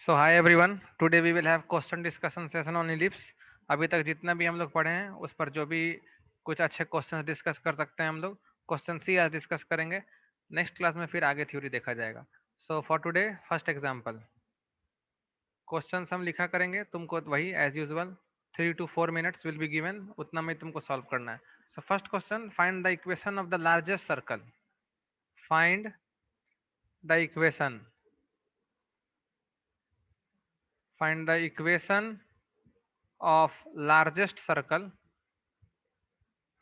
So hi everyone, today we will have question discussion session on ellipse. अभी तक जितना भी हम लोग पढ़े हैं उस पर जो भी कुछ अच्छे क्वेश्चन डिस्कस कर सकते हैं हम लोग क्वेश्चन ही आज डिस्कस करेंगे। नेक्स्ट क्लास में फिर आगे थ्योरी देखा जाएगा। So for today first example question हम लिखा करेंगे, तुमको वही as usual 3 to 4 minutes will be given, उतना में तुमको सॉल्व करना है। So first question, find the equation of the largest circle. Find the equation find the equation of largest circle.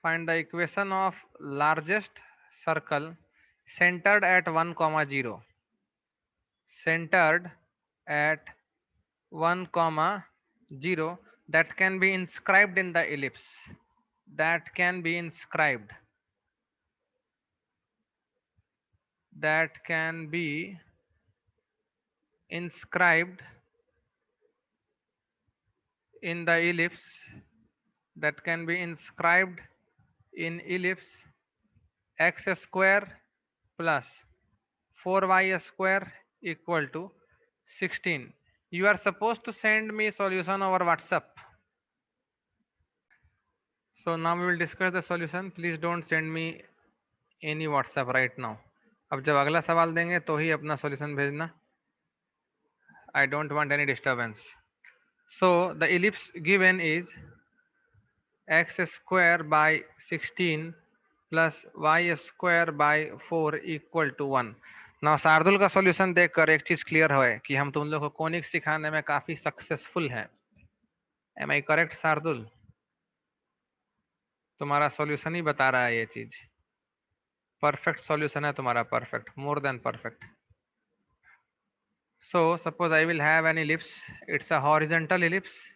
Find the equation of largest circle centered at 1 comma 0. Centered at 1 comma 0 that can be inscribed in the ellipse. That can be inscribed. That can be inscribed in the ellipse. That can be inscribed in ellipse x square plus 4y square equal to 16. You are supposed to send me solution over WhatsApp. So now we will discuss the solution. Please don't send me any WhatsApp right now. अब जब अगला सवाल देंगे तो ही अपना solution भेजना. I don't want any disturbance. So the ellipse given is x square by 16 plus y square by 4 equal to 1. ना शार्दुल का सॉल्यूशन देखकर एक चीज क्लियर है कि हम तुम लोग को कोनिक सिखाने में काफी सक्सेसफुल हैं। Am I correct Shardul? तुम्हारा सॉल्यूशन ही बता रहा है ये चीज। परफेक्ट सॉल्यूशन है तुम्हारा, perfect, more than perfect. So suppose I will have an ellipse, it's a horizontal ellipse.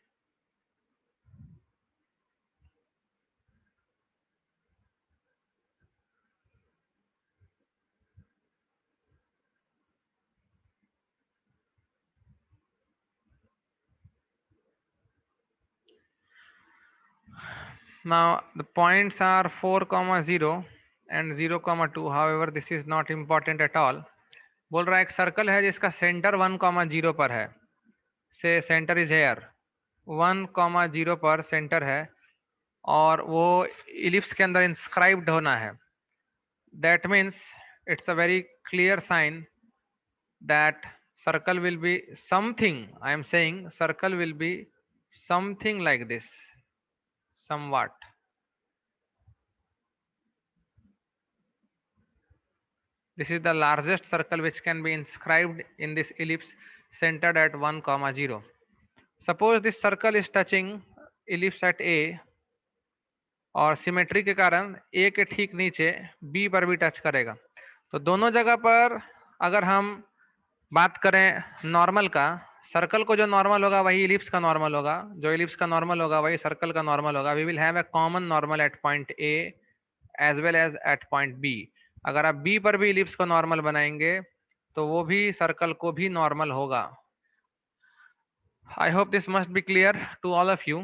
Now the points are 4,0 and 0,2. However, this is not important at all. बोल रहा है एक सर्कल है जिसका सेंटर 1,0 पर है। से सेंटर इज हेयर, 1,0 पर सेंटर है और वो इलिप्स के अंदर इंस्क्राइब्ड होना है। That means it's a very clear sign that circle will be something. I am saying circle will be something like this, somewhat. This is the largest circle which can be inscribed in this ellipse centered at 1,0. Suppose this circle is touching ellipse at A और symmetry के कारण A के ठीक नीचे B पर भी touch करेगा। तो दोनों जगह पर अगर हम बात करें नॉर्मल का, सर्कल को जो नॉर्मल होगा वही इलिप्स का नॉर्मल होगा, जो इलिप्स का नॉर्मल होगा वही सर्कल का नॉर्मल होगा। We will have a common normal at point A as well as at point B. अगर आप बी पर भी इलिप्स को नॉर्मल बनाएंगे तो वो भी सर्कल को भी नॉर्मल होगा। I hope this must be clear to all of you.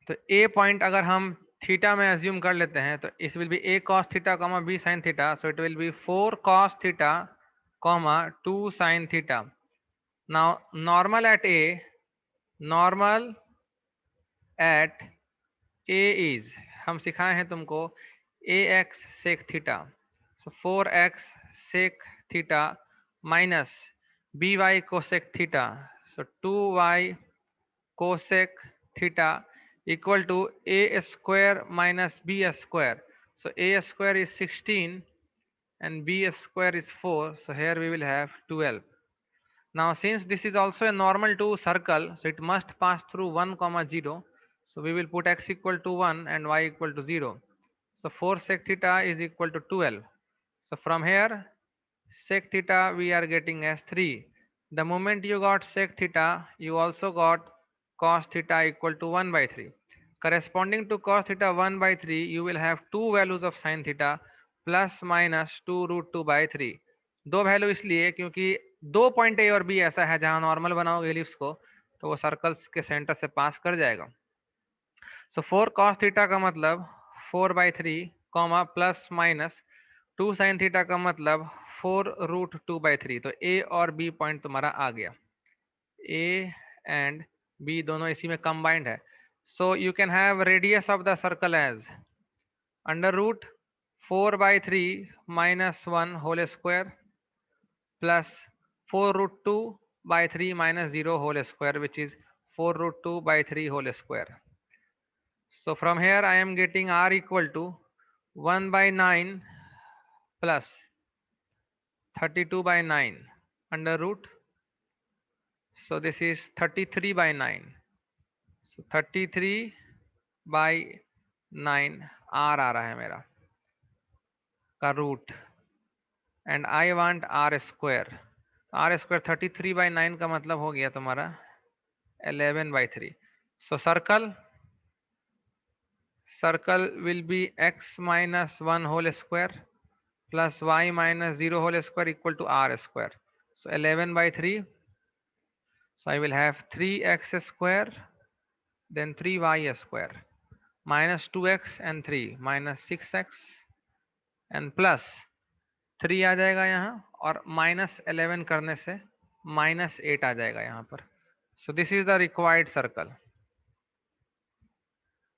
तो ए पॉइंट अगर हम थीटा में एज्यूम कर लेते हैं तो इस will be a cos theta comma b sine theta, so it will be 4 cos theta comma 2 sin theta. Now normal at A, normal at A is, हम सिखाए हैं तुमको ax sec theta, so 4x sec theta minus by cosec theta, so 2y cosec theta equal to a square minus b square. So a square is 16 and b square is 4, so here we will have 12. Now since this is also a normal to circle, so it must pass through 1,0. So we will put x equal to 1 and y equal to 0. So 4 sec theta is equal to 12. So from here sec theta we are getting as 3. The moment you got sec theta, you also got cos theta equal to 1 by 3. Corresponding to cos theta 1 by 3, you will have two values of sin theta plus minus 2 root 2 by 3. दो value इसलिए क्योंकि दो point A और B ऐसा है जहां normal बनाओगे ellipse को तो वो सर्कल्स के सेंटर से पास कर जाएगा। सो 4 cos थीटा का मतलब 4 by 3 comma plus minus 2 sin theta का मतलब 4 root 2 by 3। तो ए और बी पॉइंट तुम्हारा आ गया। ए एंड बी दोनों इसी में कंबाइंड है. So you can have radius of the circle as under root 4/3 minus 1 whole square plus 4 root 2 by 3 minus 0 whole square, which is 4 root 2 by 3 whole square. So from here I am getting r equal to 1 by 9 plus 32 by 9 under root. So this is 33 by 9. So 33 by 9 r आ रहा है मेरा का root and I want r square. R square 33 by 9 का मतलब हो गया तुम्हारा 11/3. So circle will be x minus 1 whole square plus y minus 0 whole square equal to r square. So 11/3. So I will have 3x square then 3y square minus 2x and 3 minus 6x and plus 3 आ जाएगा यहाँ और minus 11 करने से minus 8 आ जाएगा यहाँ पर. So this is the required circle.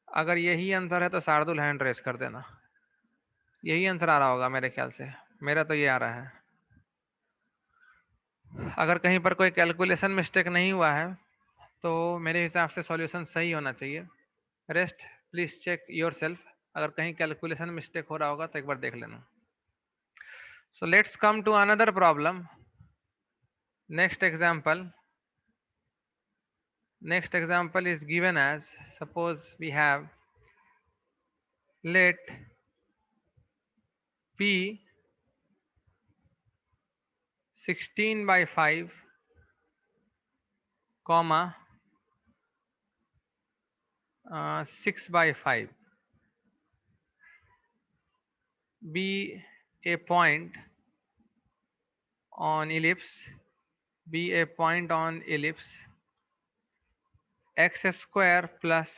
अगर यही आंसर है तो शार्दुल हैंड रेस कर देना. यही आंसर आ रहा होगा मेरे ख्याल से. मेरा तो ये आ रहा है. अगर कहीं पर कोई कैलकुलेशन मिस्टेक नहीं हुआ है तो मेरे हिसाब से सॉल्यूशन सही होना चाहिए. Rest please check yourself. अगर कहीं कैलकुलेशन मिस्टेक हो रहा होगा तो एक बार देख लेना. So let's come to another problem. Next example is given as suppose we have let p 16/5 comma 6/5 be a point on ellipse x square plus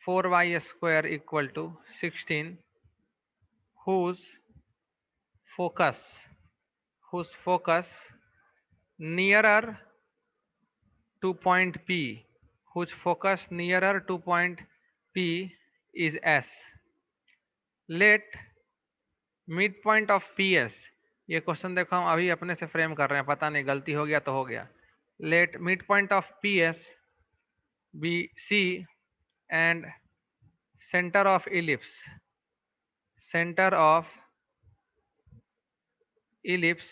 4y square equal to 16 whose focus nearer to point P is S. Let midpoint of PS. ये question देखो हम अभी अपने से frame कर रहे हैं. पता नहीं गलती हो गया तो हो गया. Let midpoint of PS be C and center of ellipse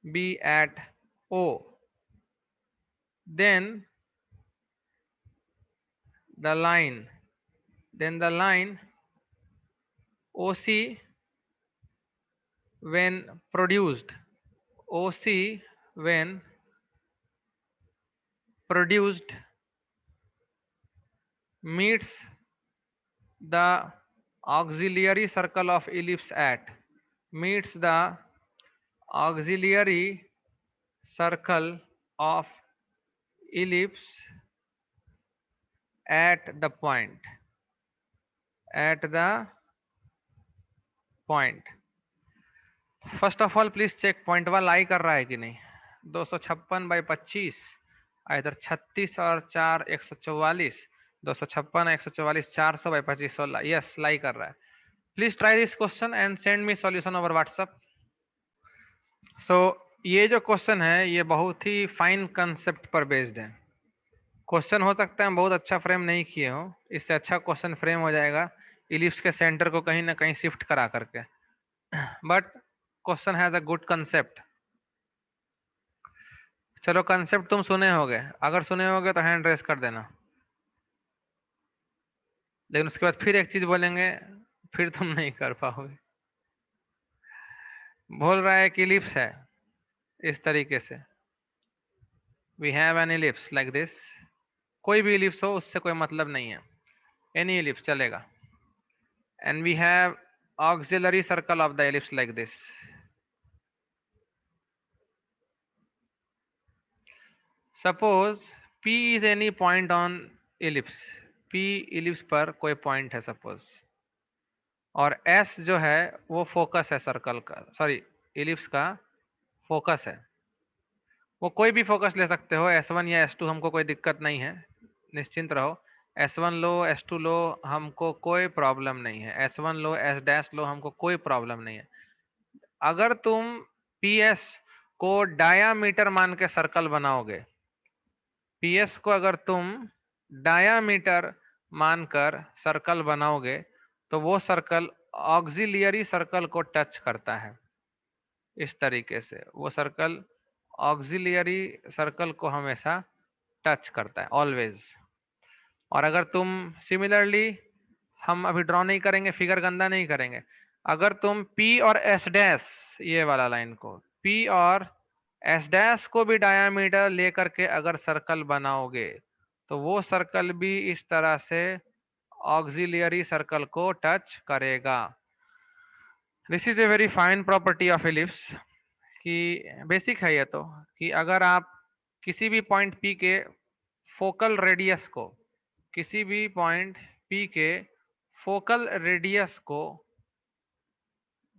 be at O. Then the line OC when produced meets the auxiliary circle of ellipse at the point. First of all please check point वाला lie कर रहा है कि नहीं. 256/25 इधर 36 और 4 144. 256 144 400/25 16. Yes लाई कर रहा है. Please try this question and send me solution over WhatsApp. So ये जो क्वेश्चन है ये बहुत ही फाइन कंसेप्ट पर बेस्ड है. क्वेश्चन हो सकता है बहुत अच्छा फ्रेम नहीं किए हो. इससे अच्छा क्वेश्चन फ्रेम हो जाएगा इलिप्स के सेंटर को कहीं ना कहीं शिफ्ट करा करके. But question has a good concept. चलो कंसेप्ट तुम सुने होगे. अगर सुने होगे तो हैंड रेस कर देना. लेकिन उसके बाद फिर एक चीज बोलेंगे फिर तुम नहीं कर पाओगे. बोल रहा है कि इलिप्स है इस तरीके से. We have an ellipse like this. कोई भी इलिप्स हो उससे कोई मतलब नहीं है. एनी इलिप्स चलेगा. And we have auxiliary circle of the ellipse like this. Suppose P is any point on ellipse. P ellipse पर कोई पॉइंट है सपोज. और S जो है वो फोकस है सर्कल का. सॉरी इलिप्स का फोकस है. वो कोई भी फोकस ले सकते हो, S1 या S2, हमको कोई दिक्कत नहीं है, निश्चिंत रहो। S1 लो, S2 लो, हमको कोई प्रॉब्लम नहीं है। S1 लो, S डैश लो, हमको कोई प्रॉब्लम नहीं है। अगर तुम PS को डायामीटर मान के सर्कल बनाओगे, PS को अगर तुम डायामीटर मानकर सर्कल बनाओगे, तो वो सर्कल ऑक्सिलियरी सर्कल को टच करता है। इस तरीके से वो सर्कल ऑक्सिलियरी सर्कल को हमेशा टच करता है, ऑलवेज। और अगर तुम सिमिलरली, हम अभी ड्रॉ नहीं करेंगे, फिगर गंदा नहीं करेंगे, अगर तुम P और S डैश, ये वाला लाइन को, P और S डैश को भी डायामीटर लेकर के अगर सर्कल बनाओगे, तो वो सर्कल भी इस तरह से ऑक्सिलियरी सर्कल को टच करेगा। This is a very fine property of ellipse, कि बेसिक है ये तो, कि अगर आप किसी भी पॉइंट P के फोकल रेडियस को, किसी भी पॉइंट P के फोकल रेडियस को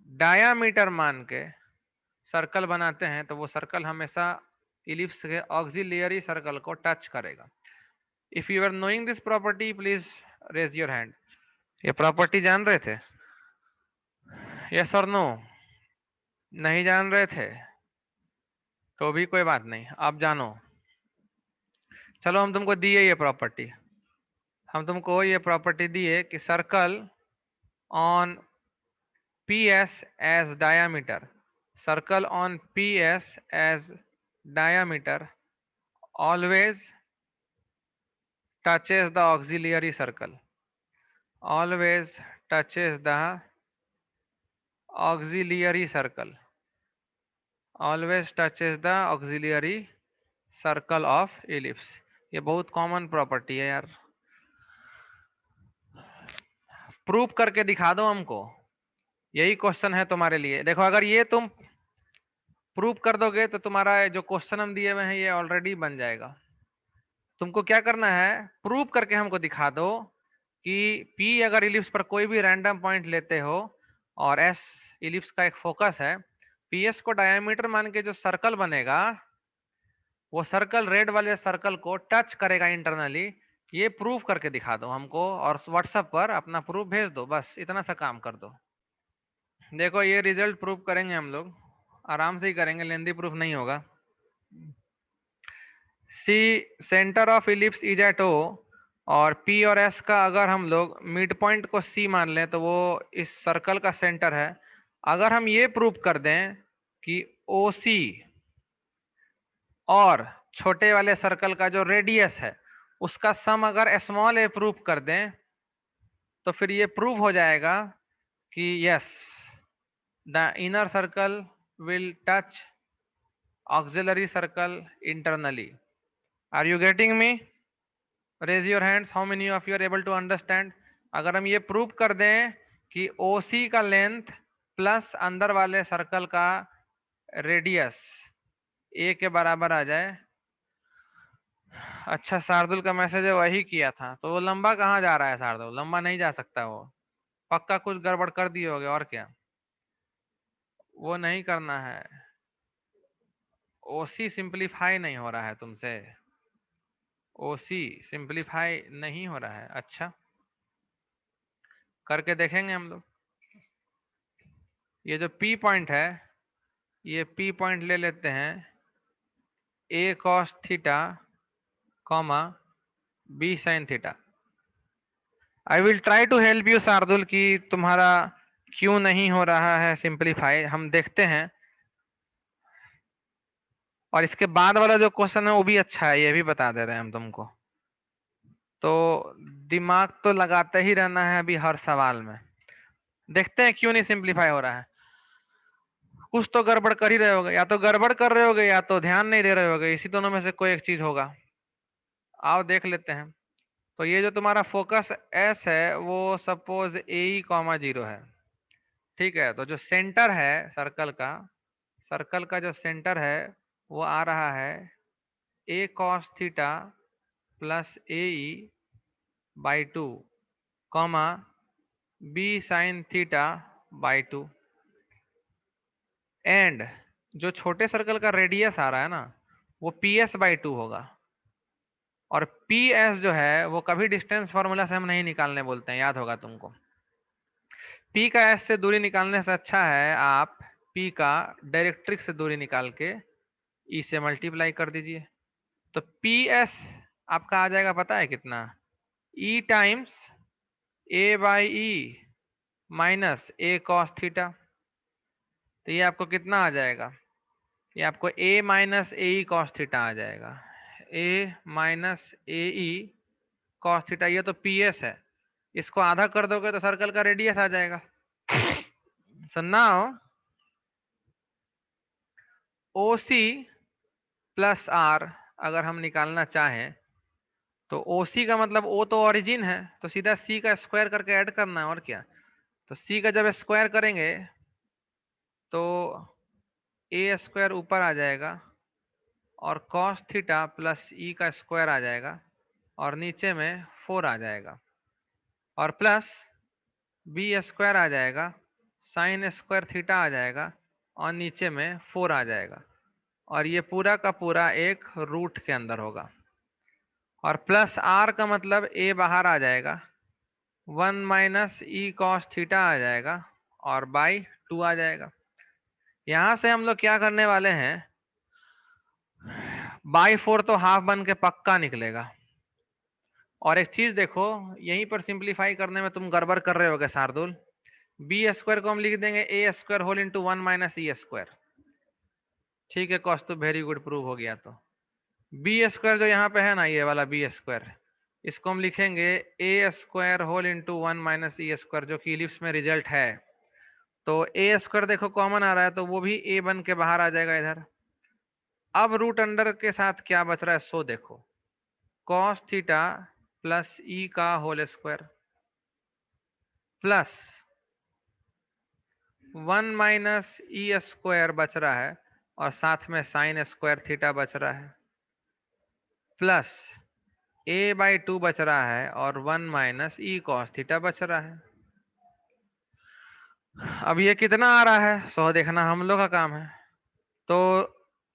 डायामीटर मान के सर्कल बनाते हैं, तो वो सर्कल हमेशा इलिप्स के ऑक्सिलियरी सर्कल को टच करेगा। If you are knowing this property, please raise your hand. ये प्रॉपर्टी जान रहे थे? यस और नो? नहीं जान रहे थे तो भी कोई बात नहीं, आप जानो। चलो, हम तुमको दिए ये प्रॉपर्टी, हम तुमको ये प्रॉपर्टी दिए कि circle on PS as diameter, circle on PS as diameter always touches the auxiliary circle, always touches the auxiliary circle, always touches the auxiliary circle of ellipse। ये बहुत कॉमन प्रॉपर्टी है यार, prove करके दिखा दो हमको, यही क्वेश्चन है तुम्हारे लिए। देखो, अगर ये तुम प्रूव कर दोगे तो तुम्हारा जो क्वेश्चन हम दिए हुए हैं ये ऑलरेडी बन जाएगा। तुमको क्या करना है, प्रूव करके हमको दिखा दो कि P अगर इलिप्स पर कोई भी रैंडम पॉइंट लेते हो और S इलिप्स का एक फोकस है, PS को डायमीटर मान के जो सर्कल बनेगा, वो सर्कल रेड वाले सर्कल को टच करेगा इंटरनली। ये प्रूव करके दिखा दो हमको और व्हाट्सएप पर अपना प्रूफ भेज दो, बस इतना सा काम कर दो। देखो, ये रिजल्ट प्रूव करेंगे हम लोग, आराम से ही करेंगे, लेंदी प्रूफ नहीं होगा। C centre of ellipse is at O, और P और S का अगर हम लोग मिड पॉइंट को C मान लें, तो वो इस सर्कल का सेंटर है। अगर हम ये प्रूव कर दें कि OC और छोटे वाले सर्कल का जो रेडियस है उसका सम अगर स्मॉल a प्रूव कर दें, तो फिर ये प्रूव हो जाएगा कि yes, the inner circle will touch auxiliary circle internally. Are you getting me? Raise your hands, how many of you are able to understand. अगर हम ये प्रूव कर दें कि OC का लेंथ प्लस अंदर वाले सर्कल का रेडियस A के बराबर आ जाए। अच्छा, शार्दुल का मैसेज है, वही किया था, तो वो लंबा कहाँ जा रहा है शार्दुल? लंबा नहीं जा सकता वो, पक्का कुछ गड़बड़ कर दिए होगे, और क्या। वो नहीं करना है, OC सिंप्लीफाई नहीं हो रहा है तुमसे, OC सिंप्लीफाई नहीं हो रहा है। अच्छा, करके देखेंगे हम लोग। ये जो P पॉइंट है, ये P पॉइंट ले लेते हैं, A cos theta comma B sin theta. I will try to help you Shardul, कि तुम्हारा क्यों नहीं हो रहा है सिंप्लीफाई, हम देखते हैं। और इसके बाद वाला जो क्वेश्चन है वो भी अच्छा है, ये भी बता दे रहे हैं हम तुमको। तो दिमाग तो लगाते ही रहना है अभी हर सवाल में। देखते हैं क्यों नहीं सिंप्लीफाई हो रहा है। कुछ तो गड़बड़ कर ही रहे होगे, या तो गड़बड़ कर रहे होगे या तो ध्यान नहीं दे रहे होगे, इसी दोनों में से कोई एक चीज होगा। आओ देख लेते हैं। तो ये जो तुम्हारा फोकस S है वो सपोज AE कॉमा 0 है, ठीक है। तो जो सेंटर है सर्कल का जो सेंटर है वो आ रहा है A cos theta plus AE by 2 comma B sin theta by 2। And जो छोटे सर्कल का रेडियस आ रहा है ना, वो PS/2 होगा। और PS जो है वो कभी डिस्टेंस फॉर्मूला से हम नहीं निकालने बोलते हैं, याद होगा तुमको। P का S से दूरी निकालने से अच्छा है आप P का डायरेक्ट्रिक्स से दूरी निकाल के E से मल्टीप्लाई कर दीजिए। तो PS आपका आ जाएगा, पता है कितना? E times A/E minus A cos theta. तो ये आपको कितना आ जाएगा? ये आपको A minus AE cos theta आ जाएगा। A minus AE cos theta, ये तो PS है। इसको आधा कर दोगे तो सर्कल का रेडियस आ जाएगा। So now OC plus R अगर हम निकालना चाहें तो OC का मतलब O तो ओरिजिन है, तो सीधा C का स्क्वायर करके ऐड करना है, और क्या। तो C का जब स्क्वायर करेंगे तो A स्क्वायर ऊपर आ जाएगा और कॉस थीटा प्लस E का स्क्वायर आ जाएगा और नीचे में 4 आ जाएगा और प्लस B स्क्वायर आ जाएगा, साइन स्क्वायर थीटा आ जाएगा और नीचे में 4 आ जाएगा और ये पूरा का पूरा एक रूट के अंदर होगा। और प्लस R का मतलब A बाहर आ जाएगा, 1 माइनस E कॉस थीटा आ जाएगा और बाई 2 आ जाएगा। यहां से हम लोग क्या करने वाले हैं, बाई 4 तो हाफ बन के पक्का निकलेगा। और एक चीज देखो, यहीं पर सिंप्लीफाई करने में तुम गड़बड़ कर रहे होगे शार्दुल। बी स्क्वायर को हम लिख देंगे ए square whole into 1 minus E square. ठीक है कौस्तुभ, वेरी गुड, प्रूव हो गया। तो बी स्क्वायर जो यहाँ पे है ना, ये वाला बी स्क्वायर, इसको हम लिखेंगे ए square whole into 1 minus E square, जो कि इलिप्स में रिजल्ट है। तो ए स्क्वायर देखो कॉमन आ रहा है तो वो भी ए बन के बाहर आ जाएगा इधर। अब रूट अंडर के साथ क्या बच रहा है सो देखो, कॉस थीटा प्लस ई का whole square plus 1 minus E square बच रहा है और साथ में साइन स्क्वायर थीटा बच रहा है प्लस A/2 बच रहा है और 1 माइनस ई कॉस थीटा बच रहा है। अब ये कितना आ रहा है सो देखना हम लोग का काम है। तो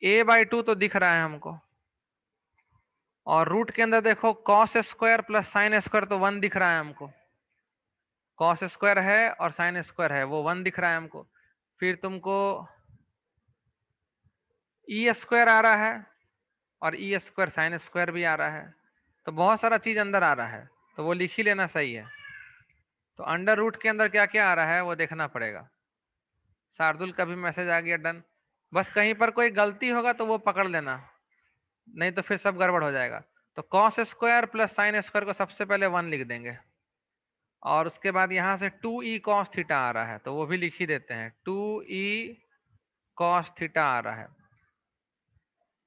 A/2 तो दिख रहा है हमको और रूट के अंदर देखो cos square plus sine square तो 1 दिख रहा है हमको। कॉस स्क्वायर है और साइन स्क्वायर है, वो 1 दिख रहा है हमको। फिर तुमको ई स्क्वायर आ रहा है और ई स्क्वायर साइन स्क्वायर भी आ रहा है, तो बहुत सारा चीज अंदर आ रहा है, तो वो लिख ही लेना सही है। तो अंडर रूट के अंदर क्या क्या आ रहा है वो देखना पड़ेगा। शार्दुल का भी मैसेज आ गया, डन। बस कहीं पर कोई गलती होगा तो वो पकड़ लेना, नहीं तो फिर सब गड़बड़ हो जाएगा। तो cos square plus sine square को सबसे पहले 1 लिख देंगे और उसके बाद यहाँ से 2e कॉस थीटा आ रहा है तो वो भी लिख ही देते हैं, 2e कॉस थीटा आ रहा है।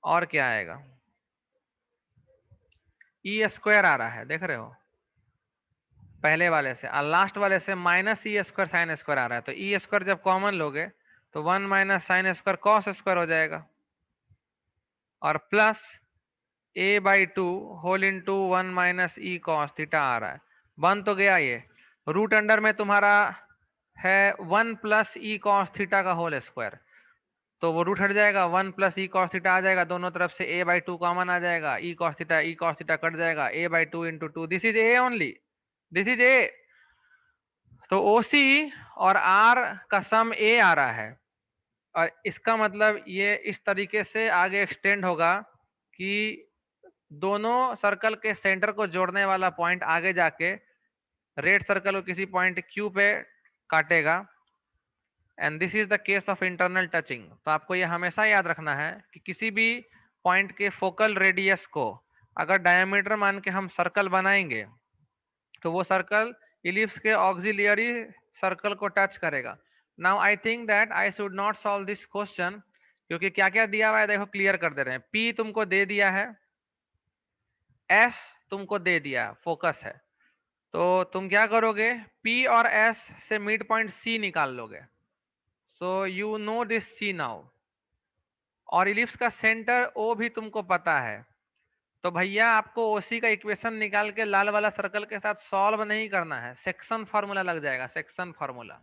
और क्या आएगा, ई स्क्वायर आ रहा है, देख रहे हो पहले वाले से, और लास्ट वाले से minus E square sine square आ रहा है। तो ई स्क्वायर जब कॉमन लोगे तो 1 minus sine square cos square हो जाएगा और plus A/2 whole into 1 minus e cos theta आ रहा है। बन तो गया ये। रूट अंडर में तुम्हारा है 1 प्लस ई कॉस थीटा का होल स्क्वायर, तो वो रूट हट जाएगा, 1 प्लस ई कॉस थीटा आ जाएगा, दोनों तरफ से A/2 कॉमन आ जाएगा, ई कॉस थीटा कट जाएगा, A/2 into 2, this is A only, this is a. तो OC और R का सम A आ रहा है और इसका मतलब ये इस तरीके से आगे एक्सटेंड होगा कि दोनों सर्कल के सेंटर को जोड़ने वाला पॉइंट आगे जाके रेड सर्कल को किसी पॉइंट Q पे काटेगा। And this is the case of internal touching. तो आपको ये हमेशा याद रखना है कि किसी भी पॉइंट के फोकल रेडियस को अगर डायमीटर मान के हम सर्कल बनाएंगे तो वो सर्कल इलिप्स के ऑक्सिलियरी सर्कल को टच करेगा। Now I think that I should not solve this question, क्योंकि क्या क्या दिया हुआ है देखो, क्लियर कर दे रहे हैं। P तुमको दे दिया है, S तुमको दे दिया, फोकस है, तो तुम क्या करोगे, P और S से मिड पॉइंट C निकाल लोगे। So you know this C now. और इलिप्स का सेंटर O भी तुमको पता है, तो भैया आपको OC का इक्वेशन निकाल के लाल वाला सर्कल के साथ सॉल्व नहीं करना है, सेक्शन फार्मूला लग जाएगा, सेक्शन फार्मूला।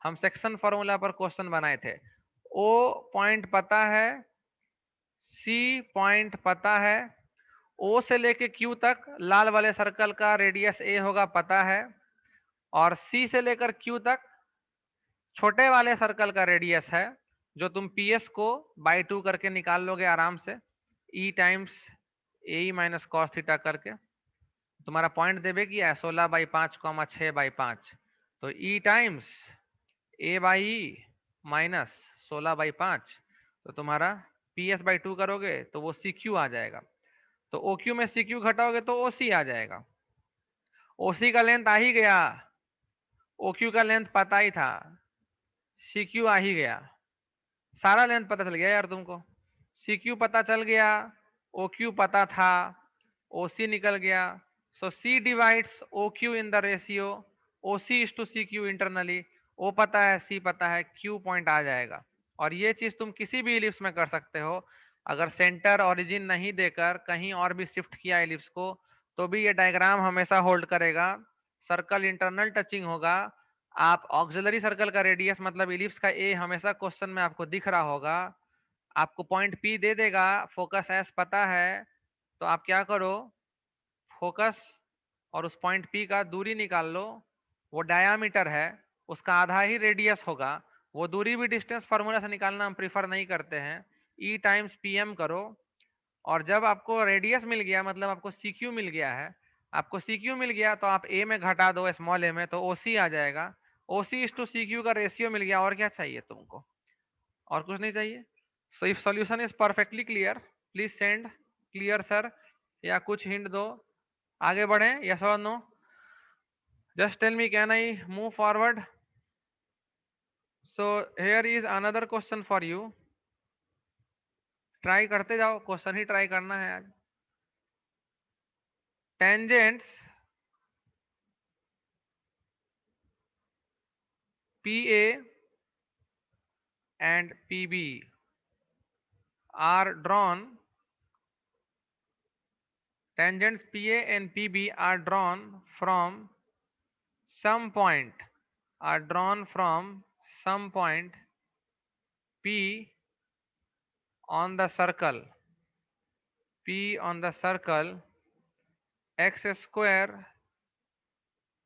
हम सेक्शन फार्मूला पर क्वेश्चन बनाए थे। O पॉइंट पता है, सी पॉइंट पता है, ओ से लेके क्यू तक लाल वाले सर्कल का रेडियस ए होगा पता है, और सी से लेकर क्यू तक छोटे वाले सर्कल का रेडियस है, जो तुम पीएस को बाई 2 करके निकाल लोगे आराम से, e times a minus cos theta करके। तुम्हारा पॉइंट देवे कि 16/5 6/5, तो e times a by e minus 16/5, तो तुम्हारा पी एस बाई 2 करोगे तो वो सी क्यू आ जाएगा। तो ओ क्यू में सी क्यू घटाओगे तो ओ सी आ जाएगा। ओ सी का लेंथ आ ही गया, ओ क्यू का लेंथ पता ही था, सी क्यू आ ही गया, सारा लेंथ पता चल गया यार तुमको। सी क्यू पता चल गया, ओ क्यू पता था, ओ सी निकल गया। So C divides O Q in the ratio O C is to C Q internally. ओ पता है, सी पता है, क्यू पॉइंट आ जाएगा। और ये चीज तुम किसी भी इलिप्स में कर सकते हो। अगर सेंटर ओरिजिन नहीं देकर कहीं और भी शिफ्ट किया इलिप्स को, तो भी ये डायग्राम हमेशा होल्ड करेगा। सर्कल इंटरनल टचिंग होगा। आप ऑक्सिलरी सर्कल का रेडियस मतलब इलिप्स का ए हमेशा क्वेश्चन में आपको दिख रहा होगा। आपको पॉइंट पी दे देगा, फोकस एस पता है, तो आप क्या करो, फोकस और उस पॉइंट पी का दूरी निकाल लो। वो डायामीटर है, उसका आधा ही रेडियस होगा। वो दूरी भी डिस्टेंस फार्मूला से निकालना हम प्रीफर नहीं करते हैं। ई टाइम्स पी एम करो, और जब आपको रेडियस मिल गया मतलब आपको सी क्यू मिल गया है, आपको सी क्यू मिल गया तो आप ए में घटा दो स्मॉल ए में, तो ओ सी आ जाएगा। O C is to C Q का रेशियो मिल गया, और क्या चाहिए तुमको, और कुछ नहीं चाहिए। So if solution is perfectly clear, please send clear sir, या कुछ हिंट दो, आगे बढ़े, यस और no, just tell me can I move forward. So here is another question for you, try करते जाओ, क्वेश्चन ही ट्राई करना है आज। Tangents P A and PB are drawn, tangents PA and PB are drawn from some point, are drawn from some point P on the circle, P on the circle x square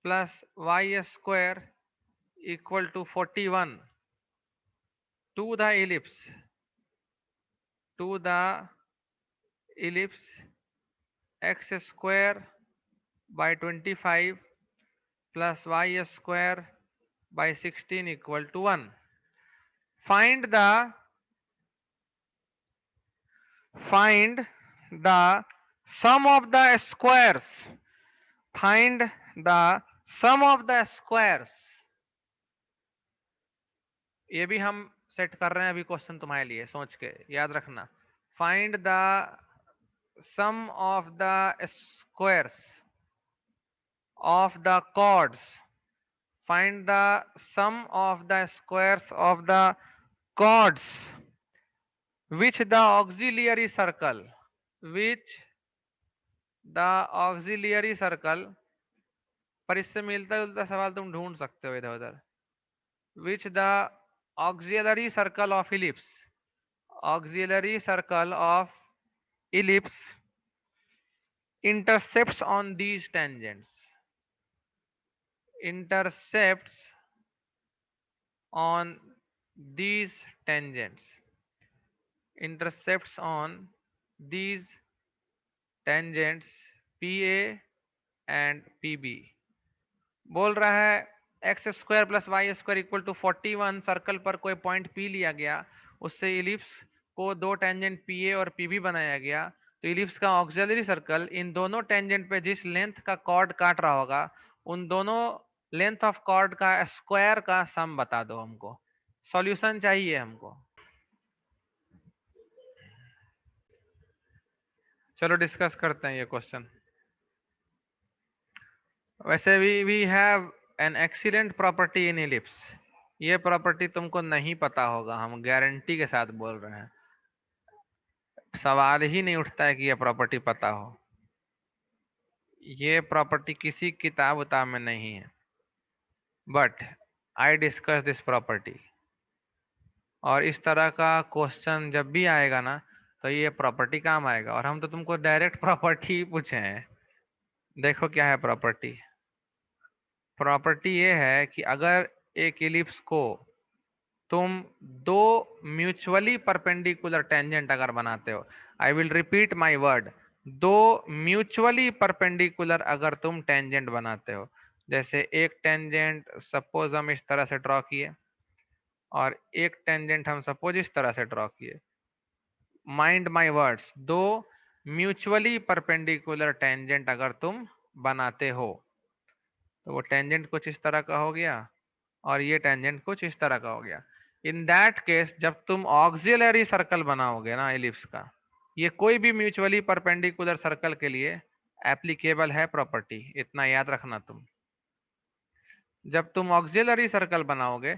plus y square equal to 41 to the ellipse, to the ellipse x square by 25 plus y square by 16 equal to 1. Find the sum of the squares. Find the sum of the squares. ये भी हम set कर रहे हैं अभी question तुम्हारे लिए, सोच के याद रखना। Find the sum of the squares of the chords. Find the sum of the squares of the chords which the auxiliary circle, which the auxiliary circle, पर इससे मिलता जुलता सवाल तुम ढूंढ सकते हो इधर उधर। Which the auxiliary circle of ellipse, auxiliary circle of ellipse intercepts on these tangents, intercepts on these tangents, intercepts on these tangents PA and PB। बोल रहा है X square plus Y square equal to 41 circle पर कोई point P लिया गया, उससे ellipse को दो टेंजेंट पी ए और पी बी बनाया गया। तो इलिप्स का ऑक्सिलरी सर्कल इन दोनों टेंजेंट पे जिस लेंथ का कॉर्ड काट रहा होगा, उन दोनों लेंथ ऑफ कॉर्ड का स्क्वायर का सम बता दो हमको। सॉल्यूशन चाहिए हमको। चलो डिस्कस करते हैं ये क्वेश्चन। वैसे we have an excellent property in ellipse. ये प्रॉपर्टी तुमको नहीं पता होगा, हम गारंटी के साथ बोल रहे हैं। सवाल ही नहीं उठता है कि ये प्रॉपर्टी पता हो। ये प्रॉपर्टी किसी किताब उताब में नहीं है, but I discuss this property. और इस तरह का क्वेश्चन जब भी आएगा ना, तो तो ये प्रॉपर्टी काम आएगा। और हम तो तुमको डायरेक्ट प्रॉपर्टी पूछे हैं। देखो क्या है प्रॉपर्टी। प्रॉपर्टी ये है कि अगर एक इलिप्स को तुम दो म्यूचुअली परपेंडिकुलर टेंजेंट अगर बनाते हो, I will repeat my word, दो म्यूचुअली परपेंडिकुलर अगर तुम टेंजेंट बनाते हो, जैसे एक टेंजेंट सपोज हम इस तरह से ड्रॉ किए और एक टेंजेंट हम सपोज इस तरह से ड्रॉ किए। माइंड माई वर्ड्स, दो म्यूचुअली परपेंडिकुलर टेंजेंट अगर तुम बनाते हो तो वो टेंजेंट कुछ इस तरह का हो गया और ये टेंजेंट कुछ इस तरह का हो गया। इन दैट केस जब तुम ऑक्सिलरी सर्कल बनाओगे ना इलिप्स का, ये कोई भी म्यूचुअली परपेंडिकुलर सर्कल के लिए एप्लीकेबल है प्रॉपर्टी, इतना याद रखना तुम। जब तुम ऑक्सिलरी सर्कल बनाओगे,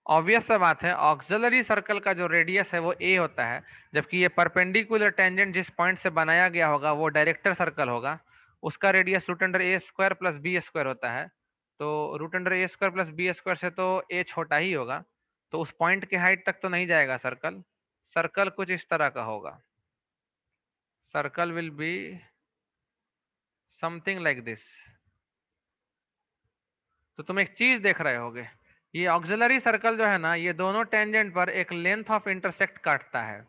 ऑब्वियस सा बात है, ऑक्सिलरी सर्कल का जो रेडियस है वो ए होता है, जबकि ये परपेंडिकुलर टेंजेंट जिस पॉइंट से बनाया गया होगा वो डायरेक्टर सर्कल होगा, उसका रेडियस रूट अंडर ए स्क्वायर प्लस बी स्क्वायर होता है। तो रूट अंडर ए स्क्वायर प्लस बी स्क्वायर से तो ए छोटा ही होगा, तो उस पॉइंट के हाइट तक तो नहीं जाएगा सर्कल। सर्कल कुछ इस तरह का होगा। Circle will be something like this. तो तुम एक चीज देख रहे होगे, ये ऑक्सिलरी सर्कल जो है ना, ये दोनों टेंजेंट पर एक लेंथ ऑफ इंटरसेक्ट काटता है।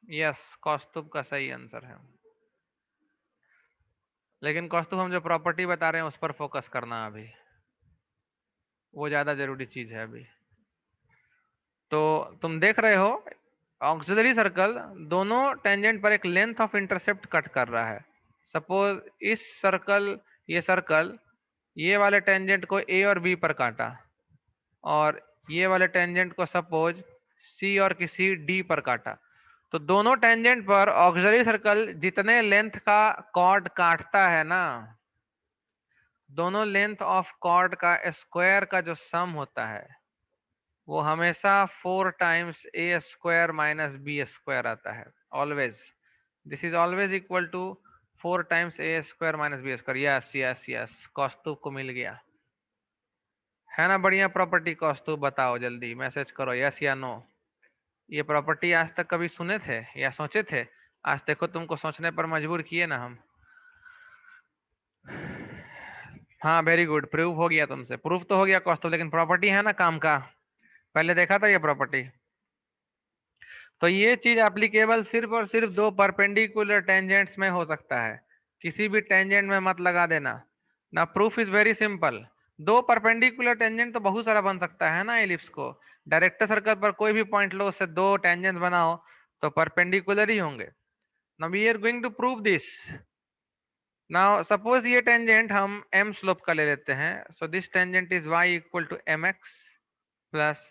यस, कौस्तुभ का सही आंसर है। लेकिन कौस्तुभ, हम जो प्रॉपर्टी बता रहे हैं उस पर फोकस करना अभी, वो ज्यादा जरूरी चीज है अभी। तो तुम देख रहे हो ऑक्सिलरी सर्कल दोनों टेंजेंट पर एक लेंथ ऑफ इंटरसेप्ट कट कर रहा है। सपोज इस सर्कल, ये सर्कल ये वाले टेंजेंट को ए और बी पर काटा और ये वाले टेंजेंट को सपोज सी और किसी डी पर काटा। तो दोनों टेंजेंट पर ऑक्सिलरी सर्कल जितने लेंथ का कॉर्ड काटता है ना, दोनों लेंथ ऑफ कॉर्ड का स्क्वायर का जो सम होता है वो हमेशा 4 टाइम्स ए स्क्वायर माइनस बी स्क्वायर आता है। Always, this is always equal to 4 times A square minus B square. Yes yes yes, Kaustubh को मिल गया है ना बढ़िया प्रॉपर्टी। कौस्तुभ बताओ जल्दी, मैसेज करो यस या नो। ये प्रॉपर्टी आज तक कभी सुने थे या सोचे थे? आज देखो तुमको सोचने पर मजबूर किए ना हम। हाँ वेरी गुड, प्रूव हो गया तुमसे, प्रूफ तो हो गया कौस्तुभ, लेकिन प्रॉपर्टी है ना काम का, पहले देखा था ये प्रॉपर्टी। तो ये चीज एप्लीकेबल सिर्फ और सिर्फ दो परपेंडिकुलर टेंजेंट्स में हो सकता है, किसी भी टेंजेंट में मत लगा देना ना। Proof is very simple. दो परपेंडिकुलर टेंजेंट तो बहुत सारा बन सकता है ना एलिप्स को। डायरेक्टर सर्कल पर कोई भी पॉइंट लो, उससे दो टेंजेंट बनाओ तो परपेंडिकुलर ही होंगे। Now we are going to prove this. Now suppose ये टेंजेंट हम m स्लोप का ले लेते हैं, so this tangent is y equal to mx plus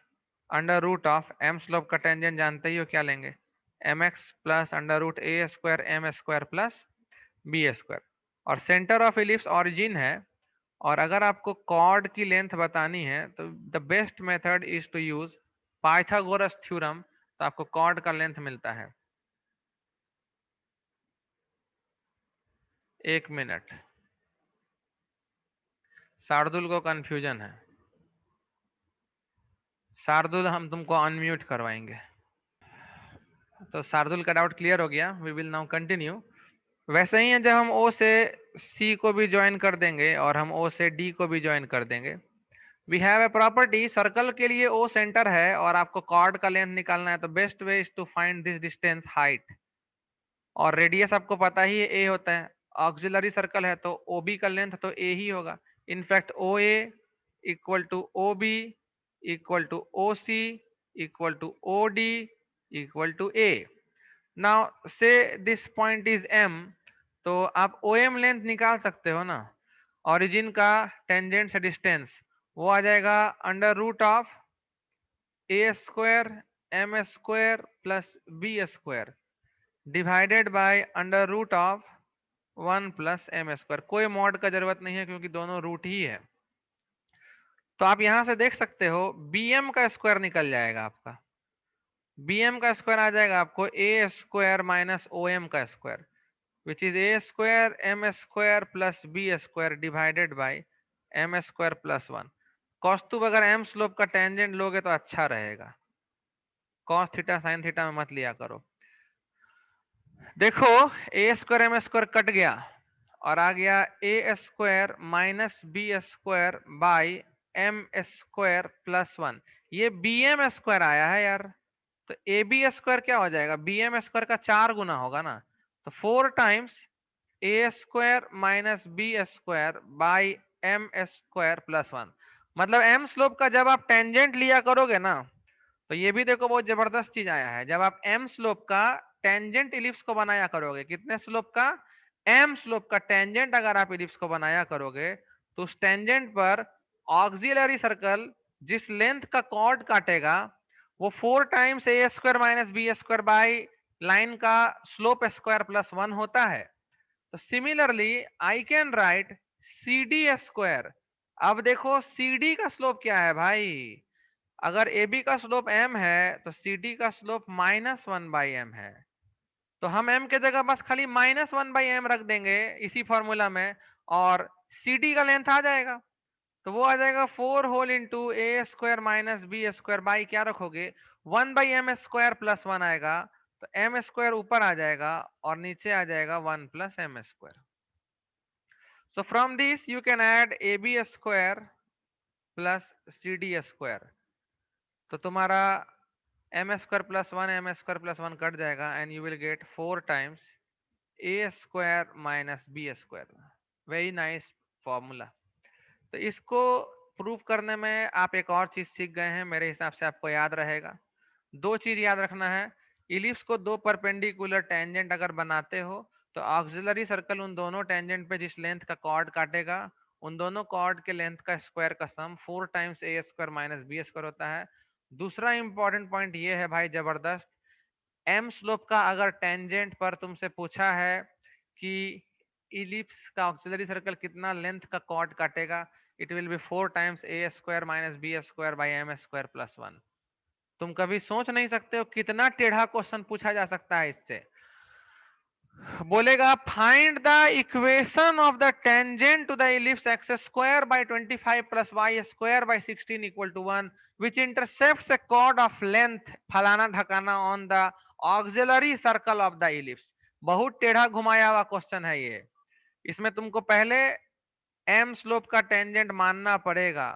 under root of m slope का टेंजेंट जानते ही हो क्या लेंगे, mx प्लस अंडर रूट ए square m square plus B square. और सेंटर ऑफ इलिप्स ऑरिजिन है, और अगर आपको कॉर्ड की लेंथ बतानी है तो the best method is to use Pythagoras theorem, तो आपको कॉर्ड का लेंथ मिलता है। एक मिनट, शार्दुल को कंफ्यूजन है। शार्दुल, हम तुमको अनम्यूट करवाएंगे। तो शार्दुल का डाउट क्लियर हो गया, वी विल नाउ कंटिन्यू। वैसे ही है, जब हम ओ से सी को भी ज्वाइन कर देंगे और हम ओ से डी को भी ज्वाइन कर देंगे, we have a property, circle के लिए ओ सेंटर है और आपको कॉर्ड का लेंथ निकालना है, तो best way is to find this distance height. और रेडियस आपको पता ही है ए होता है, ऑक्सिलरी सर्कल है तो ओ बी का लेंथ तो ए ही होगा। In fact O A equal to O B equal to O C equal to O D equal to A. Now say this point is M, तो आप ओ एम लेंथ निकाल सकते हो ना। ओरिजिन का टेंजेंट से डिस्टेंस वो आ जाएगा under root of A square M square plus B square divided by under root of 1 plus M square. कोई मॉड का जरूरत नहीं है क्योंकि दोनों रूट ही है। तो आप यहां से देख सकते हो बी एम का स्क्वायर निकल जाएगा आपका। बी एम का स्क्वायर आ जाएगा आपको A square minus O M का square, which is A square M square plus B square divided by M square plus 1। Kaustubh, अगर एम स्लोप का टेंजेंट लोगे तो अच्छा रहेगा। कॉस थीटा साइन थीटा में मत लिया करो। देखो a square M square cut गया और आ गया a square minus B square by M square plus one. ये बी एम स्क्वायर आया है यार, तो ए बी स्क्वायर क्या हो जाएगा, बी एम स्क्वायर का 4 गुना होगा ना, तो 4 times A square minus B square by M square plus one. मतलब एम स्लोप का जब आप टेंजेंट लिया करोगे ना, तो ये भी देखो बहुत जबरदस्त चीज आया है। जब आप एम स्लोप का टेंजेंट इलिप्स को बनाया करोगे, कितने स्लोप का, एम स्लोप का टेंजेंट अगर आप इलिप्स को बनाया करोगे, तो उस टेंजेंट पर ऑक्सिलरी सर्कल जिस लेंथ का कॉर्ड काटेगा वो 4 times A square minus B square by line का स्लोप स्क्वायर प्लस वन होता है। तो similarly I can write C D square. अब देखो सी डी का स्लोप क्या है भाई, अगर ए बी का स्लोप m है तो सी डी का स्लोप -1/m है। तो हम m के जगह बस खाली -1/m रख देंगे इसी फॉर्मूला में, और सी डी का लेंथ आ जाएगा। तो वो आ जाएगा 4 whole into A square minus B square by क्या रखोगे, 1/m स्क्वायर प्लस वन आएगा। तो m स्क्वायर ऊपर आ जाएगा और नीचे आ जाएगा 1 plus m square. So from this you can add a b square plus c D square. तो तुम्हारा m square plus one m square plus one cut जाएगा and you will get 4 times A square minus B square. Very nice formula. तो इसको prove करने में आप एक और चीज सीख गए हैं, मेरे हिसाब से आपको याद रहेगा। दो चीज याद रखना है, इलिप्स को दो परपेंडिकुलर टेंजेंट अगर बनाते हो तो ऑक्सिलरी सर्कल उन दोनों टेंजेंट पे जिस लेंथ का कॉर्ड काटेगा उन दोनों कॉर्ड के लेंथ का स्क्वायर का सम 4 टाइम्स ए स्क्वायर माइनस बी स्क्वायर होता है। दूसरा इंपॉर्टेंट पॉइंट ये है भाई जबरदस्त, एम स्लोप का अगर टेंजेंट पर तुमसे पूछा है कि इलिप्स का ऑक्सिलरी सर्कल कितना लेंथ का कॉर्ड काटेगा, it will be 4 times A square minus B square by M square plus one. तुम कभी सोच नहीं सकते हो कितना टेढ़ा क्वेश्चन पूछा जा सकता है इससे। बोलेगा find the equation of the tangent to the ellipse x square by 25 plus Y square by 16 equal to 1 which intercepts a chord of length फलाना ढकाना on the auxiliary circle of the ellipse. बहुत टेढ़ा घुमाया हुआ question है ये। इसमें तुमको पहले एम स्लोप का टेंजेंट मानना पड़ेगा,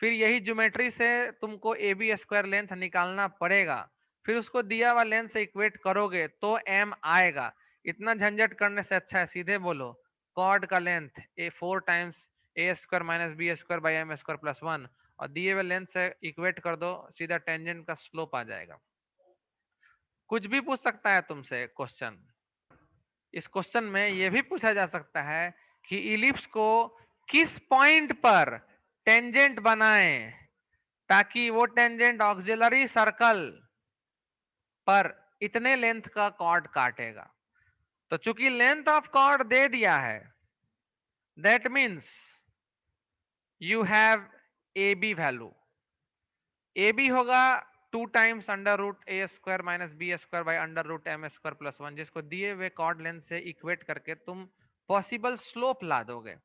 फिर यही ज्योमेट्री से तुमको ए बी स्क्वायर लेंथ निकालना पड़ेगा, फिर उसको दिया हुआ लेंथ से इक्वेट करोगे तो एम आएगा। इतना झंझट करने से अच्छा है सीधे बोलो कॉर्ड का length A 4 times A square minus B square by M square plus one, और दिए हुए लेंथ से इक्वेट कर दो, सीधा टेंजेंट का स्लोप आ जाएगा। कुछ भी पूछ सकता है तुमसे क्वेश्चन। इस क्वेश्चन में यह भी पूछा जा सकता है कि इलिप्स को किस पॉइंट पर टेंजेंट बनाएं ताकि वो टेंजेंट ऑक्सिलरी सर्कल पर इतने लेंथ का कॉर्ड काटेगा। तो चूंकि लेंथ ऑफ कॉर्ड दे दिया है, that means you have A B value. A B होगा 2 times under root A square minus B square by under root M square plus one, जिसको दिए हुए कॉर्ड लेंथ से इक्वेट करके तुम पॉसिबल स्लोप ला दोगे।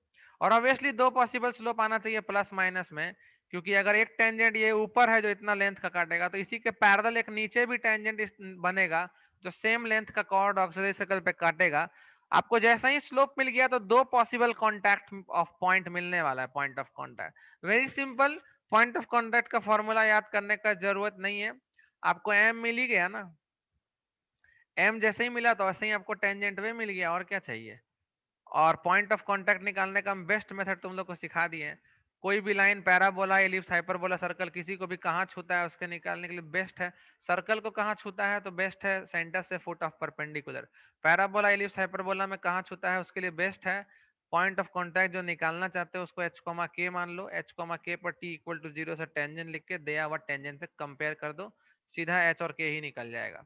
और ऑब्वियसली दो पॉसिबल स्लोप आना चाहिए प्लस माइनस में, क्योंकि अगर एक टेंजेंट ये ऊपर है जो इतना लेंथ का काटेगा तो इसी के पैरेलल एक नीचे भी टेंजेंट बनेगा जो सेम लेंथ का कॉर्ड ऑक्सिलरी सर्कल पे काटेगा। आपको जैसा ही स्लोप मिल गया तो दो पॉसिबल कॉन्टैक्ट ऑफ पॉइंट मिलने वाला है, point of contact. Very simple, point of contact का फॉर्मूला याद करने का जरूरत नहीं है, आपको एम मिल ही गया ना। एम जैसे ही मिला तो वैसे ही आपको टेंजेंट भी मिल गया, और क्या चाहिए। और पॉइंट ऑफ कांटेक्ट निकालने का हम बेस्ट मेथड तुम लोग को सिखा दिए। कोई भी line parabola ellipse hyperbola circle किसी को भी कहाँ छूता है उसके निकालने के लिए बेस्ट है। सर्कल को कहाँ छूता है तो बेस्ट है सेंटर से foot of perpendicular. Parabola ellipse hyperbola में कहाँ छूता है उसके लिए बेस्ट है पॉइंट ऑफ कांटेक्ट जो निकालना चाहते हो उसको एच कॉमा के मान लो, एच कॉमा के पर टी इक्वल टू जीरो से टेंजेंट लिख के दिया हुआ टेंजेंट से कंपेयर कर दो, सीधा एच और के ही निकल जाएगा।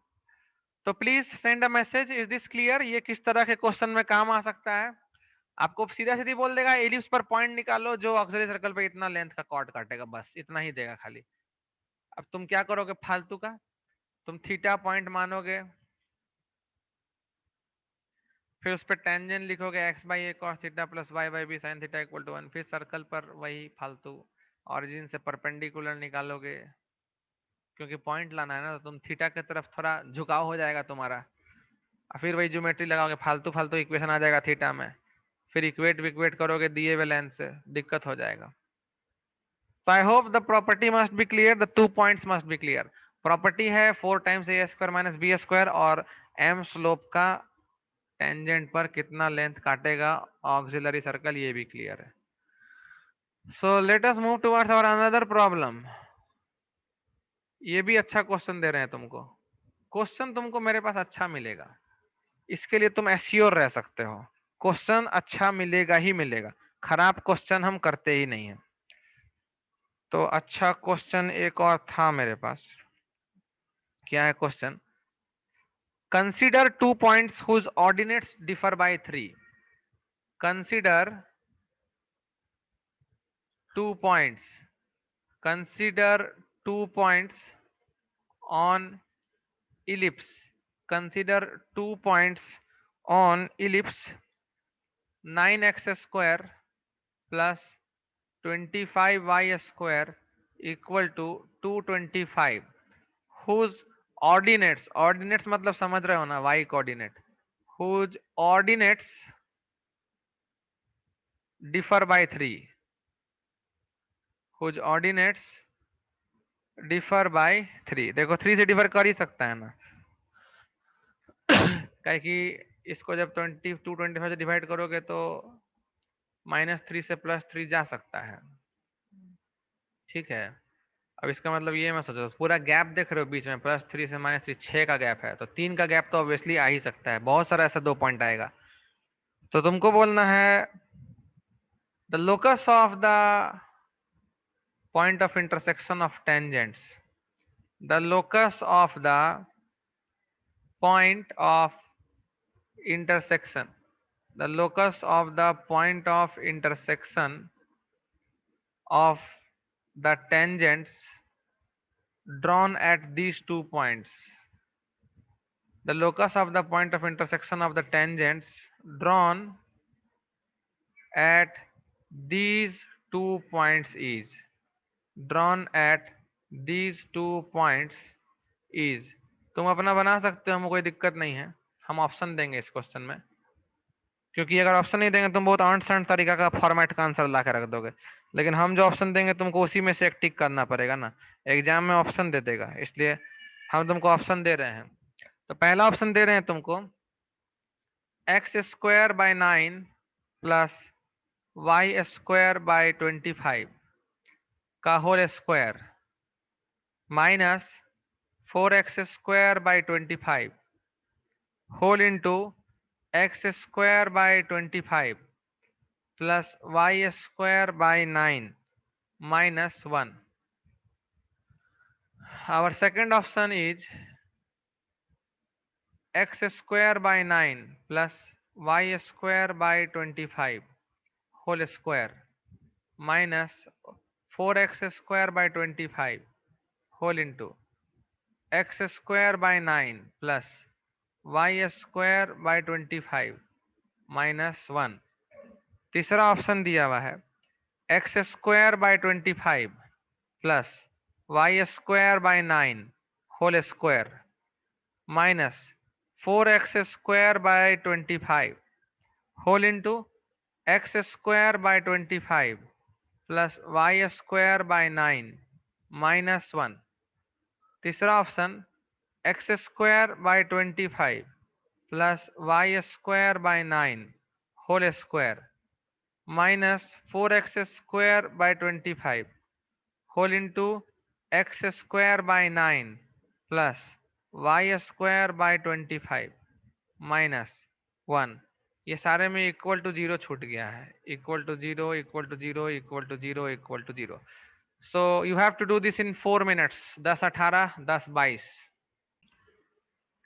तो please send a message, is this clear, ये किस तरह के क्वेश्चन में काम आ सकता है। आपको सीधा सीधी बोल देगा एलिप्स पर पॉइंट निकालो जो ऑक्सिलरी सर्कल पे इतना लेंथ का कॉर्ड काटेगा, बस इतना ही देगा खाली। अब तुम क्या करोगे फालतू का, तुम थीटा पॉइंट मानोगे, फिर उस पर टेंजेंट लिखोगे X by A cos theta plus Y by B sine theta equal to one, फिर सर्कल पर वही फालतू ऑरिजिन से परपेंडिकुलर निकालोगे। क्योंकि पॉइंट लाना है ना, तो तुम थीटा की तरफ थोड़ा झुकाव हो जाएगा तुम्हारा, और फिर वही ज्योमेट्री लगाओगे, फालतू फालतू इक्वेशन आ जाएगा थीटा में, फिर इक्वेट विक्वेट करोगे दिए हुए लेंथ से, दिक्कत हो जाएगा। So I hope the property must be clear, the 2 points must be clear. Property है 4 टाइम्स ए स्क्वायर माइनस बी स्क्वायर, और एम स्लोप का टेंजेंट पर कितना लेंथ काटेगा ऑक्सिलरी सर्कल, ये भी क्लियर है। So let us move towards our another problem. ये भी अच्छा क्वेश्चन दे रहे हैं तुमको, क्वेश्चन तुमको मेरे पास अच्छा मिलेगा, इसके लिए तुम एश्योर रह सकते हो, क्वेश्चन अच्छा मिलेगा ही मिलेगा, खराब क्वेश्चन हम करते ही नहीं है। तो अच्छा क्वेश्चन एक और था मेरे पास, क्या है question? Consider 2 points whose ordinates differ by 3। Consider 2 points, consider 2 points on ellipse, consider 2 points on ellipse 9x square plus 25y square equal to 225, whose ordinates, ordinates मतलब समझ रहे हो ना, y coordinate, whose ordinates differ by 3, whose ordinates differ by 3। देखो 3 से differ कर ही सकता है ना, क्या कि इसको जब 22 25 से डिवाइड करोगे तो -3 से +3 जा सकता है, ठीक है। अब इसका मतलब ये मत सोचो पूरा गैप देख रहे हो बीच में, +3 से -3 6 का गैप है, तो 3 का गैप तो ऑब्वियसली आ ही सकता है, बहुत सारा ऐसा 2 पॉइंट आएगा। तो तुमको बोलना है the locus of the point of intersection of tangents, the locus of the point of intersection, the locus of the point of intersection of the tangents drawn at these 2 points, the locus of the point of intersection of the tangents drawn at these 2 points is, drawn at these 2 points is। तुम अपना बना सकते हो, हमें कोई दिक्कत नहीं है, हम ऑप्शन देंगे इस क्वेश्चन में, क्योंकि अगर ऑप्शन नहीं देंगे तुम बहुत अंट संट तरीका का फॉर्मेट का आंसर ला के रख दोगे, लेकिन हम जो ऑप्शन देंगे तुमको उसी में से एक टिक करना पड़ेगा ना, एग्जाम में ऑप्शन दे देगा, इसलिए हम तुमको ऑप्शन दे रहे हैं। तो पहला ऑप्शन दे रहे हैं तुमको x²/9 प्लस y²/25 का whole square minus 4x²/25 whole into x²/25 plus y²/9 minus 1। Our second option is x²/9 plus y²/25 whole square minus 4x²/25 whole into x²/9 plus y²/25 minus 1। तीसरा option दिया हुआ है x²/25 plus y²/9 whole square minus 4x²/25 whole into x²/25 plus y²/9 minus 1। तीसरा option x²/25 plus y²/9 whole square minus 4x²/25 whole into x²/9 plus y²/25 minus 1। ये सारे में equal to 0 छूट गया है, equal to 0 equal to 0 equal to 0 equal to 0। So you have to do this in 4 minutes, 10 18 10 22,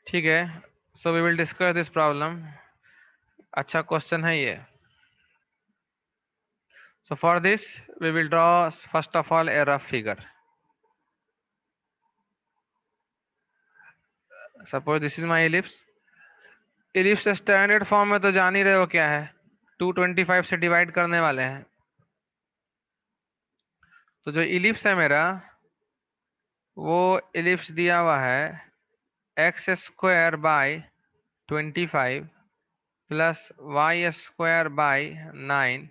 ठीक है। So we will discuss this problem, अच्छा question है ये। So for this we will draw first of all a rough figure. Suppose this is my ellipse, ellipse standard form में तो जान ही रहे हो क्या है, 225 से डिवाइड करने वाले हैं। तो जो इलिप्स है मेरा वो इलिप्स दिया हुआ है X square by 25 plus Y square by 9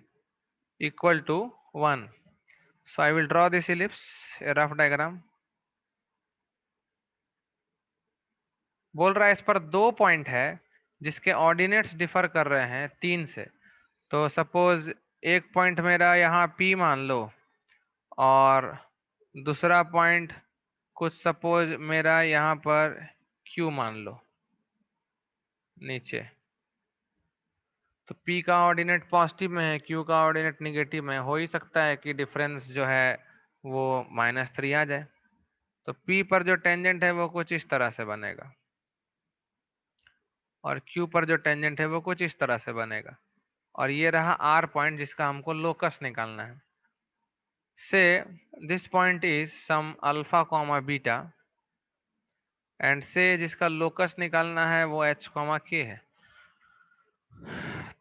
equal to 1. So I will draw this ellipse, a rough diagram. बोल रहा है इस पर 2 पॉइंट है जिसके ऑर्डिनेट्स डिफर कर रहे हैं 3 से. तो सपोज एक पॉइंट मेरा यहाँ P मान लो और दूसरा पॉइंट कुछ सपोज मेरा यहाँ पर Q मान लो नीचे. तो P का ऑर्डिनेट पॉजिटिव में है, Q का ऑर्डिनेट निगेटिव में. हो ही सकता है कि डिफरेंस जो है वो -3 आ जाए. तो P पर जो टेंजेंट है वो कुछ इस तरह से बनेगा और Q पर जो टेंजेंट है वो कुछ इस तरह से बनेगा. और ये रहा R पॉइंट जिसका हमको लोकस निकालना है. Say this point is some alpha comma beta and say जिसका लोकस निकालना है वो H कॉमा K है.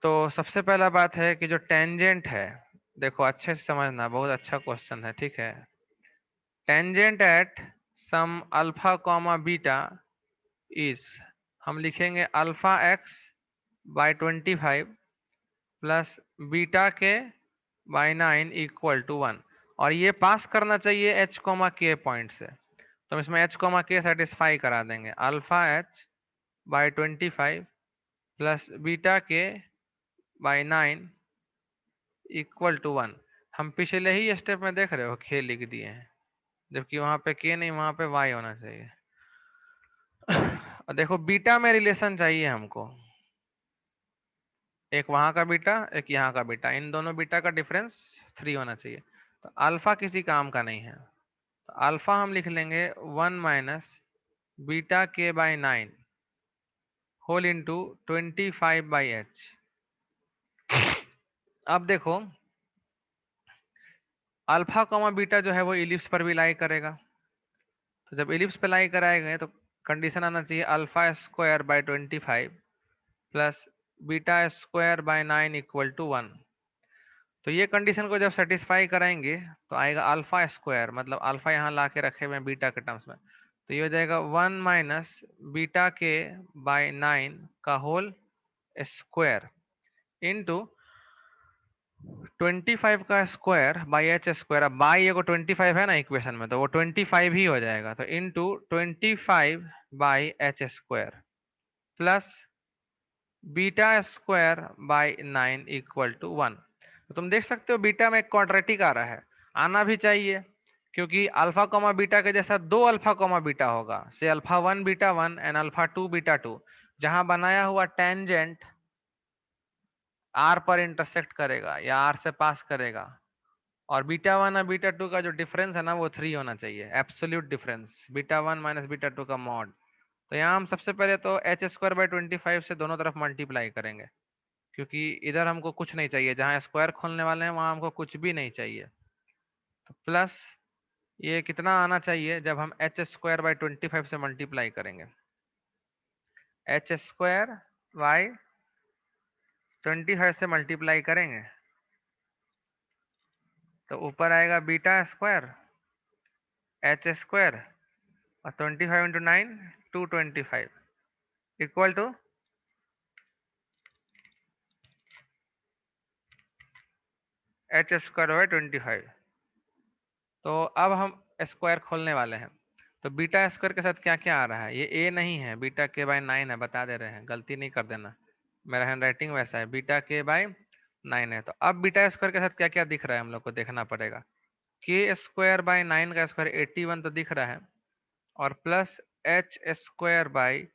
तो सबसे पहला बात है कि जो टेंजेंट है, देखो अच्छे से समझना, बहुत अच्छा क्वेश्चन है, ठीक है. Tangent at some alpha comma beta is, हम लिखेंगे alpha X by 25 plus beta K by 9 equal to 1. और ये पास करना चाहिए एच कोमा के पॉइंट से. तो हम इसमें एच कोमा के सेटिस्फाई करा देंगे. Alpha H by 25 plus beta K by 9 equal to 1. हम पिछले ही स्टेप में देख रहे हो के लिख दिए हैं, जबकि वहां पे के नहीं, वहां पे वाई होना चाहिए. और देखो बीटा में रिलेशन चाहिए हमको, एक वहां का बीटा एक यहाँ का बीटा, इन दोनों बीटा का डिफरेंस 3 होना चाहिए. तो अल्फा किसी काम का नहीं है. तो अल्फा हम लिख लेंगे 1 minus beta K by 9 whole into 25 by H. अब देखो अल्फा कॉमा बीटा जो है वो इलिप्स पर भी लाई करेगा. तो जब इलिप्स पे लाई कराएंगे तो कंडीशन आना चाहिए alpha square by 25 plus beta square by 9 equal to 1. तो ये कंडीशन को जब सेटिस्फाई कराएंगे तो आएगा अल्फा स्क्वायर, मतलब अल्फा यहाँ ला के रखे हुए हैं बीटा के टर्म्स में. तो ये हो जाएगा 1 माइनस बीटा के बाय 9 का होल स्क्वायर इंटू 25 का स्क्वायर बाई एच स्क्वायर. अब बाई ये को 25 है ना इक्वेशन में, तो वो 25 ही हो जाएगा. तो into 25 by H square plus beta square by 9 equal to 1. तो तुम देख सकते हो बीटा में एक क्वाड्रेटिक आ रहा है, आना भी चाहिए, क्योंकि अल्फा कॉमा बीटा के जैसा 2 अल्फा कॉमा बीटा होगा, से alpha 1 beta 1 and alpha 2 beta 2, जहां बनाया हुआ टेंजेंट आर पर इंटरसेक्ट करेगा या आर से पास करेगा. और बीटा 1 और बीटा 2 का जो डिफरेंस है ना वो 3 होना चाहिए, absolute difference, beta 1 minus beta 2 का मॉड. तो यहाँ हम सबसे पहले तो एच स्क्वायर बाई 25 से दोनों तरफ मल्टीप्लाई करेंगे, क्योंकि इधर हमको कुछ नहीं चाहिए, जहाँ स्क्वायर खोलने वाले हैं वहां हमको कुछ भी नहीं चाहिए. तो प्लस ये कितना आना चाहिए जब हम एच स्क्वायर बाई 25 से मल्टीप्लाई करेंगे, एच स्क्वायर बाई 25 से मल्टीप्लाई करेंगे तो ऊपर आएगा बीटा स्क्वायर एच स्क्वायर और 25 into 9 225 equal to H square by 25. तो अब हम स्क्वायर खोलने वाले हैं. तो बीटा स्क्वायर के साथ क्या क्या आ रहा है, ये ए नहीं है, बीटा के बाय 9 है, बता दे रहे हैं, गलती नहीं कर देना, मेरा हैंड राइटिंग वैसा है, बीटा के बाय 9 है. तो अब बीटा स्क्वायर के साथ क्या क्या दिख रहा है हम लोग को देखना पड़ेगा. के स्क्वायर बाय 9 का स्क्वायर 81 तो दिख रहा है, और plus H square by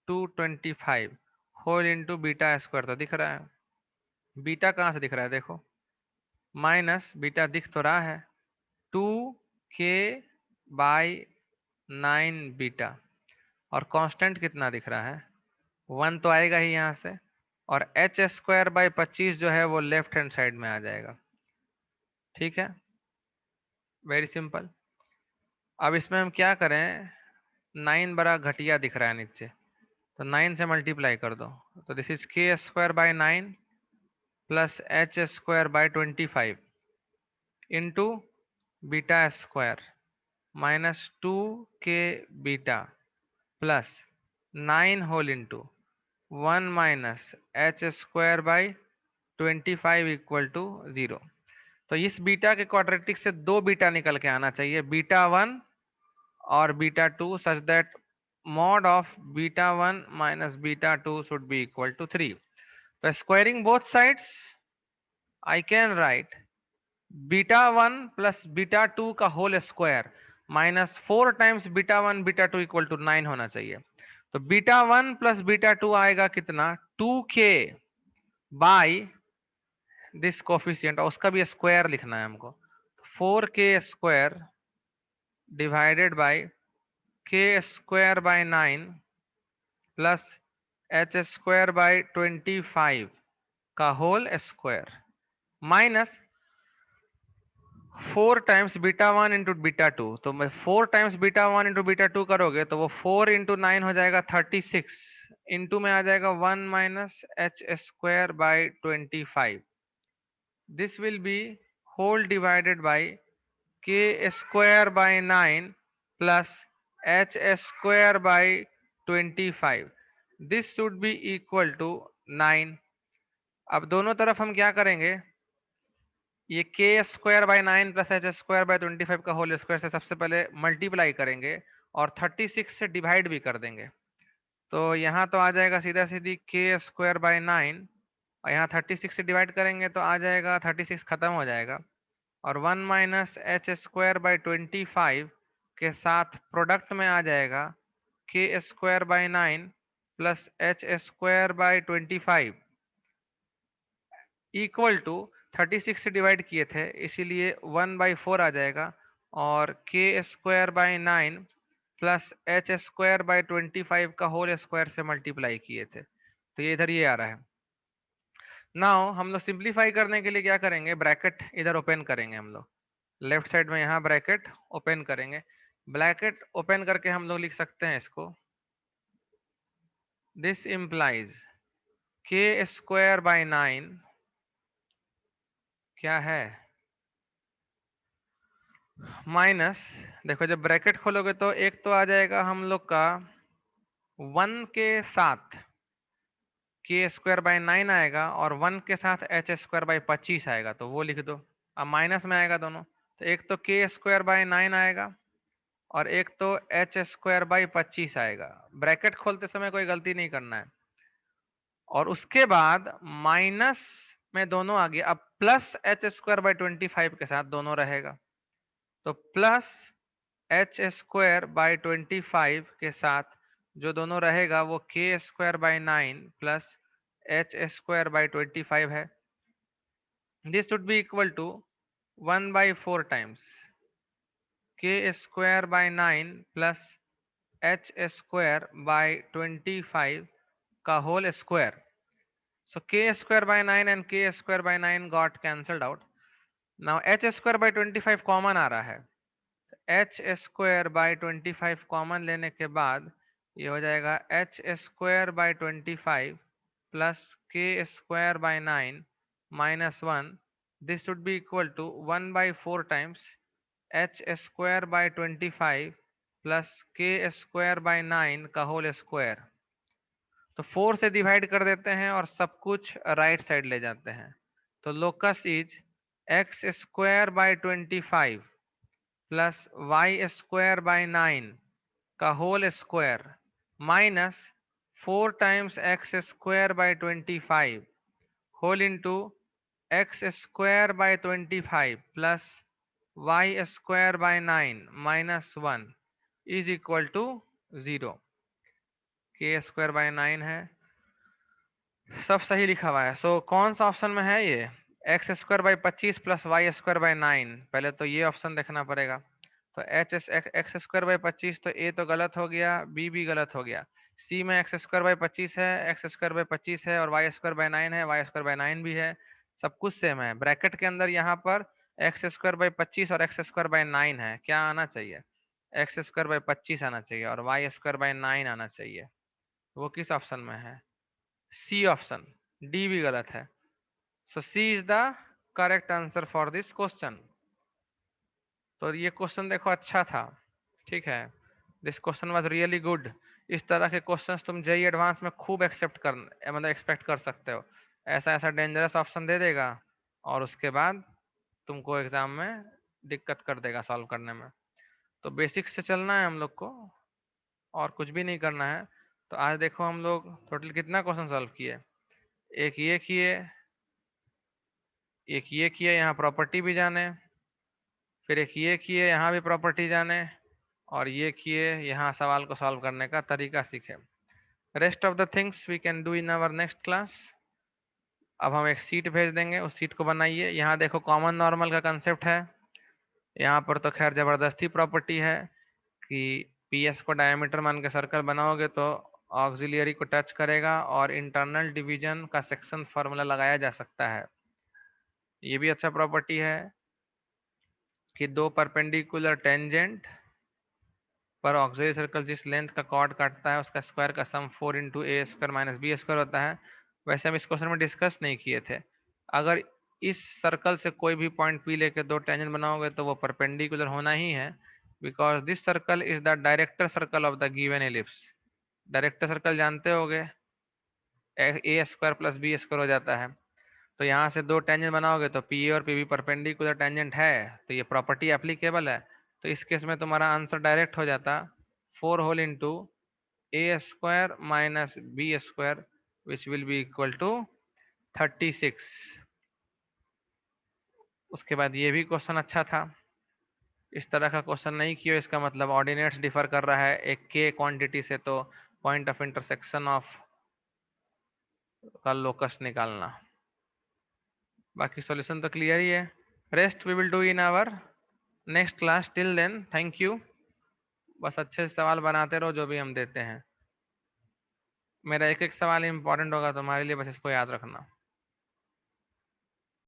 225 whole into beta square तो दिख रहा है. बीटा कहाँ से दिख रहा है, देखो माइनस बीटा दिख तो रहा है 2 के बाई 9 बीटा, और कांस्टेंट कितना दिख रहा है 1 तो आएगा ही यहाँ से, और एच स्क्वायर बाई 25 जो है वो लेफ्ट हैंड साइड में आ जाएगा. ठीक है, वेरी सिंपल. अब इसमें हम क्या करें, 9 बड़ा घटिया दिख रहा है नीचे, तो 9 से मल्टीप्लाई कर दो. तो this is K square by 9 plus H square by 25 into beta square minus 2k beta plus 9 whole into 1 minus H square by 25 equal to 0। तो इस बीटा के क्वाड्रेटिक से दो बीटा निकल के आना चाहिए, बीटा 1 और beta 2, such that mod of beta 1 minus beta 2 should be equal to 3. So squaring both sides, I can write beta 1 plus beta 2 का whole square minus 4 times beta 1 beta 2 equal to 9 होना चाहिए। तो beta 1 plus beta 2 आएगा कितना, 2k by this coefficient, और उसका भी square लिखना है हमको, 4k square divided by k square by 9 plus H square by 25 का whole square minus 4 times beta 1 into beta 2। तो मैं 4 टाइम्स बीटा 1 इंटू बीटा 2 करोगे तो वो 4 इंटू 9 हो जाएगा 36, इंटू में आ जाएगा 1 minus H square by 25। This will be whole divided by k square by 9 plus H square by 25। This should be equal to 9। अब दोनों तरफ हम क्या करेंगे, ये k square by 9 plus H square by 25 का होल स्क्वायर से सबसे पहले मल्टीप्लाई करेंगे और 36 से डिवाइड भी कर देंगे। तो यहाँ तो आ जाएगा सीधा सीधी के स्क्वायर बाई 9, और यहाँ 36 से डिवाइड करेंगे तो आ जाएगा 36 खत्म हो जाएगा, और 1 माइनस एच स्क्वायर बाई 25 के साथ प्रोडक्ट में आ जाएगा K square by 9 plus H square by 25 equal to 36 से डिवाइड किए थे इसीलिए 1/4 आ जाएगा, और के square by 9 plus H square by 25 का होल स्क्वायर से मल्टीप्लाई किए थे, तो ये इधर ये आ रहा है। नाउ हम लोग सिंप्लीफाई करने के लिए क्या करेंगे, ब्रैकेट इधर ओपन करेंगे, हम लोग लेफ्ट साइड में यहाँ ब्रैकेट ओपन करेंगे। ब्रैकेट ओपन करके हम लोग लिख सकते हैं इसको, दिस इम्प्लाइज के स्क्वायर बाई 9 क्या है, माइनस, देखो जब ब्रैकेट खोलोगे तो एक तो आ जाएगा हम लोग का 1 के साथ के स्क्वायर बाई 9 आएगा, और 1 के साथ एच स्क्वायर बाई 25 आएगा, तो वो लिख दो। अब माइनस में आएगा दोनों, तो एक तो के स्क्वायर बाई 9 आएगा और एक तो एच स्क्वायर बाई 25 आएगा। ब्रैकेट खोलते समय कोई गलती नहीं करना है। और उसके बाद माइनस में दोनों आ गया, अब प्लस एच स्क्वायर बाई 25 के साथ दोनों रहेगा, तो प्लस एच स्क्वायर बाई 25 के साथ जो दोनों रहेगा वो k square by 9 plus H square by 25 है। This would be equal to 1/4 times k square by 9 plus H square by 25 का whole square. So k square by 9 and k square by 9 got cancelled out. Now h square by 25 common आ रहा है, h square by 25 common लेने के बाद ये हो जाएगा h square by 25 plus K square by 9 minus 1। This should be equal to 1/4 times h square by 25 plus K square by 9 का whole square. तो 4 से डिवाइड कर देते हैं और सब कुछ राइट साइड ले जाते हैं, तो locus is X square by 25 plus Y square by 9 का whole square minus 4 times X square by 25 whole into X square by 25 plus Y square by 9 minus 1 is equal to 0। K square by 9 है, सब सही लिखा हुआ है। सो कौन सा option में है ये, X square by 25 plus Y square by 9। पहले तो ये ऑप्शन देखना पड़ेगा, तो एक्स स्क्वायर बाई 25, तो ए तो गलत हो गया, बी भी गलत हो गया। सी में एक्स स्क्वायर बाई 25 है, एक्स स्क्वायर बाई 25 है, और वाई स्क्वायर बाई 9 है, वाई स्क्वायर बाई 9 भी है, सब कुछ सेम है। ब्रैकेट के अंदर यहाँ पर एक्स स्क्वायर बाई 25 और एक्स स्क्वायर बाई 9 है, क्या आना चाहिए, एक्स स्क्वायर बाई 25 आना चाहिए और वाई स्क्वायर बाई 9 आना चाहिए। वो किस ऑप्शन में है, सी ऑप्शन, डी भी गलत है। So C is the correct answer for this question. तो ये क्वेश्चन देखो अच्छा था। ठीक है, this question was really good. इस तरह के क्वेश्चंस तुम जेई एडवांस में खूब एक्सेप्ट कर मतलब एक्सपेक्ट कर सकते हो। ऐसा ऐसा डेंजरस ऑप्शन दे देगा और उसके बाद तुमको एग्जाम में दिक्कत कर देगा सॉल्व करने में। तो बेसिक्स से चलना है हम लोग को और कुछ भी नहीं करना है। तो आज देखो हम लोग टोटल कितना क्वेश्चन सॉल्व किए। एक ये किए, एक ये किए, यहाँ प्रॉपर्टी भी जाने, फिर एक ये किए, यहाँ भी प्रॉपर्टी जाने, और ये किए, यहाँ सवाल को सॉल्व करने का तरीका सीखे। Rest of the things we can do in our next class. अब हम एक सीट भेज देंगे, उस सीट को बनाइए। यहाँ देखो कॉमन नॉर्मल का कंसेप्ट है। यहाँ पर तो खैर जबरदस्ती प्रॉपर्टी है कि पी एस को डायमीटर मान के सर्कल बनाओगे तो ऑक्सिलियरी को टच करेगा और इंटरनल डिवीजन का सेक्शन फार्मूला लगाया जा सकता है। ये भी अच्छा प्रॉपर्टी है कि दो परपेंडिकुलर टेंजेंट पर ऑक्सिलरी सर्कल जिस लेंथ का कॉर्ड काटता है उसका स्क्वायर का सम 4 into A square minus B square होता है। वैसे हम इस क्वेश्चन में डिस्कस नहीं किए थे। अगर इस सर्कल से कोई भी पॉइंट पी लेके दो टेंजेंट बनाओगे तो वो परपेंडिकुलर होना ही है, because this circle is the director circle of the given ellipse. Director circle जानते होगे, ए स्क्वायर प्लस बी स्क्वायर हो जाता है। तो यहाँ से दो टेंजेंट बनाओगे तो पी ए और पी बी परपेंडिकुलर टेंजेंट है, तो ये प्रॉपर्टी एप्लीकेबल है। तो इस केस में तुम्हारा आंसर डायरेक्ट हो जाता 4 whole into A square minus B square which will be equal to 36। उसके बाद ये भी क्वेश्चन अच्छा था। इस तरह का क्वेश्चन नहीं किया, इसका मतलब ऑर्डिनेट्स डिफर कर रहा है एक के क्वांटिटी से, तो पॉइंट ऑफ इंटरसेक्शन ऑफ का लोकस निकालना। बाकी सॉल्यूशन तो क्लियर ही है। Rest we will do in our next class. Till then thank you. बस अच्छे से सवाल बनाते रहो जो भी हम देते हैं। मेरा एक एक सवाल इंपॉर्टेंट होगा तुम्हारे लिए, बस इसको याद रखना।